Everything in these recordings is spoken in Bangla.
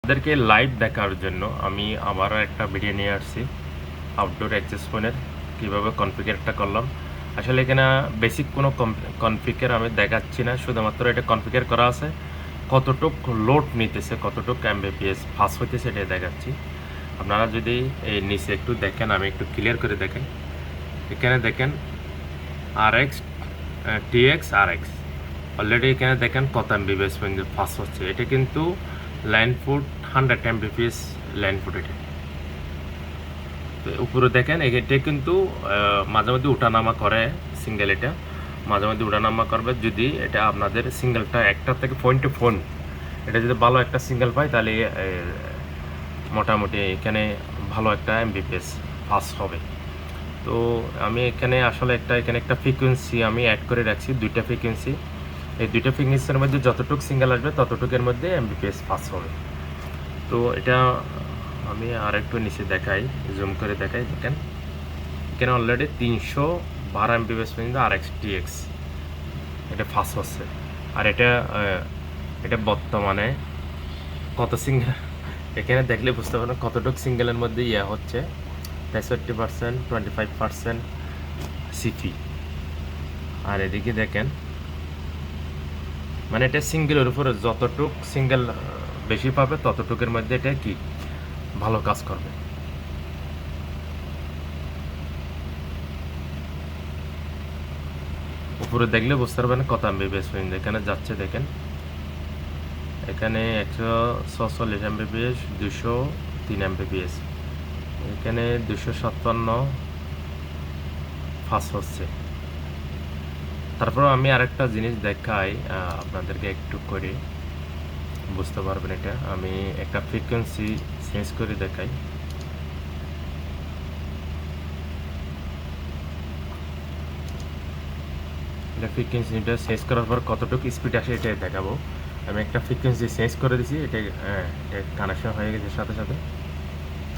আপনাদেরকে লাইভ দেখার জন্য আমি আবারও একটা ভিডিও নিয়ে আসছি আউটডোর অ্যাক্সেস ফোনের কীভাবে কনফিগারটা করলাম। আসলে এখানে বেসিক কোনো কনফিগার আমি দেখাচ্ছি না, শুধুমাত্র এটা কনফিগার করা আছে, কতটুক লোড নিতেছে, কতটুক এমবিপিএস ফাস্ট হইতেছে এটাই দেখাচ্ছি। আপনারা যদি এই নিচে একটু দেখেন, আমি একটু ক্লিয়ার করে দেখেন, এখানে দেখেন RX TX RX অলরেডি এখানে দেখেন কত এমবিপিএস পর্যন্ত ফাস্ট হচ্ছে। এটা কিন্তু line foot 100 Mbps line foot. এটা তো উপরে দেখেন এটা কিন্তু মাঝে মধ্যে উঠানামা করে, সিঙ্গেল এটা মাঝে মধ্যে উঠানামা করবে। যদি এটা আপনাদের সিঙ্গেলটা একটা থেকে পয়েন্ট টু ফোন এটা যদি ভালো একটা সিঙ্গেল পাই, তাহলে মোটামুটি এখানে ভালো একটা এমবিপিএস ফাস্ট হবে। তো আমি এখানে আসলে এখানে একটা ফ্রিকোয়েন্সি আমি অ্যাড করে রাখছি, দুইটা ফ্রিকোয়েন্সি। এই দুইটা ফ্রিকোয়েন্সির মধ্যে যতটুকু সিঙ্গেল আসবে ততটুকুর মধ্যে এমবিপিএস ফাস্ট হবে। তো এটা আমি আর একটু নিচে দেখাই, জুম করে দেখাই। দেখেন এখানে অলরেডি 312 এমবিপিএস পর্যন্ত RX TX এটা ফাস্ট হচ্ছে। আর এটা বর্তমানে কত সিঙ্গেল এখানে দেখলে বুঝতে পারেন কতটুকু সিঙ্গেলের মধ্যে হচ্ছে 63%, 25% সিপি। আর এদিকে দেখেন মানে এটা সিঙ্গেলের উপরে যতটুক সিঙ্গেল বেশি পাবে ততটুকের মধ্যে এটা কি ভালো কাজ করবে। উপরে দেখলে বুঝতে পারবেন কত এমবিপিএস পর্যন্ত এখানে যাচ্ছে। দেখেন এখানে 146 এমবিপিএস, 203 এমবিপিএস, এখানে 257 ফাস্ট হচ্ছে। তারপর আমি আরেকটা জিনিস দেখাই আপনাদেরকে, একটু করে বুঝতে পারবেন। এটা আমি একটা ফ্রিকোয়েন্সি চেঞ্জ করে দেখাই। এটা ফ্রিকোয়েন্সিটা চেঞ্জ করার পর কতটুকু স্পিড আসে এটাই দেখাবো। আমি একটা ফ্রিকোয়েন্সি চেঞ্জ করে দিয়েছি, এটা কানেকশন হয়ে গেছে সাথে সাথে।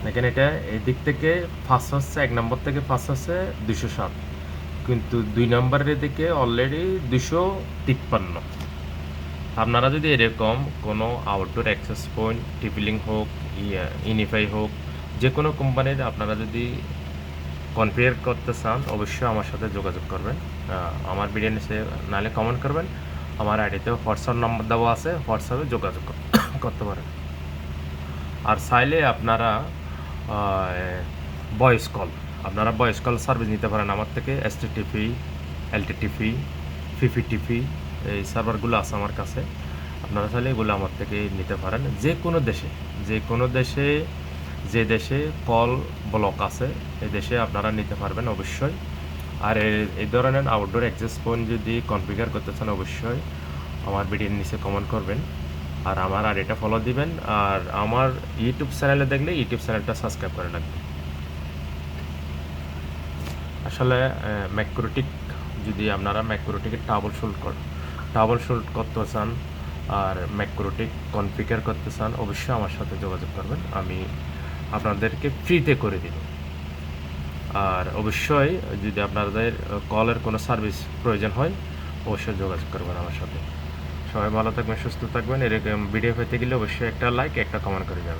এখানে এটা এই দিক থেকে ফার্স্ট হচ্ছে, 1 নম্বর থেকে ফার্স্ট হচ্ছে 207, কিন্তু 2 নম্বরের দিকে অলরেডি 253। আপনারা যদি এরকম কোনো আউটডোর অ্যাক্সেস পয়েন্ট, টিপি-লিংক হোক, ইউনিফাই হোক, যে কোনো কোম্পানির আপনারা যদি কনফিগার করতে চান, অবশ্যই আমার সাথে যোগাযোগ করবেন। আমার ভিডিও নিচে নাহলে কমেন্ট করবেন। আমার আইডিতে হোয়াটসঅ্যাপ নাম্বার দেওয়া আছে, হোয়াটসঅ্যাপে যোগাযোগ করতে পারেন। আর চাইলে আপনারা ভয়েস কল সার্ভিস নিতে পারেন আমার থেকে। STTP, LTTP, FTTP এই সার্ভারগুলো আছে আমার কাছে। আপনারা চাইলে এগুলো আমার থেকে নিতে পারেন। যে কোনো দেশে যে দেশে কল ব্লক আছে এই দেশে আপনারা নিতে পারবেন অবশ্যই। আর এই ধরনের আউটডোর অ্যাক্সেস পয়েন্ট যদি কনফিগার করতে চান, অবশ্যই আমার ভিডিওর নিচে কমেন্ট করবেন। আর আমার এটা ফলো দিবেন। আর আমার ইউটিউব চ্যানেলে দেখলে ইউটিউব চ্যানেলটা সাবস্ক্রাইব করে রাখবেন। আসলে ম্যাক্রোটিক যদি আপনারা ম্যাক্রোটিকের টাবল শুট করতে চান আর ম্যাক্রোটিক কনফিগার করতে চান, অবশ্যই আমার সাথে যোগাযোগ করবেন, আমি আপনাদেরকে ফ্রিতে করে দিব। আর অবশ্যই যদি আপনাদের কলের কোনো সার্ভিস প্রয়োজন হয়, অবশ্যই যোগাযোগ করবেন আমার সাথে। সবাই ভালো থাকবেন, সুস্থ থাকবেন। এরকম ভিডিও পেতে গেলে অবশ্যই একটা লাইক, একটা কমেন্ট করে যাবেন।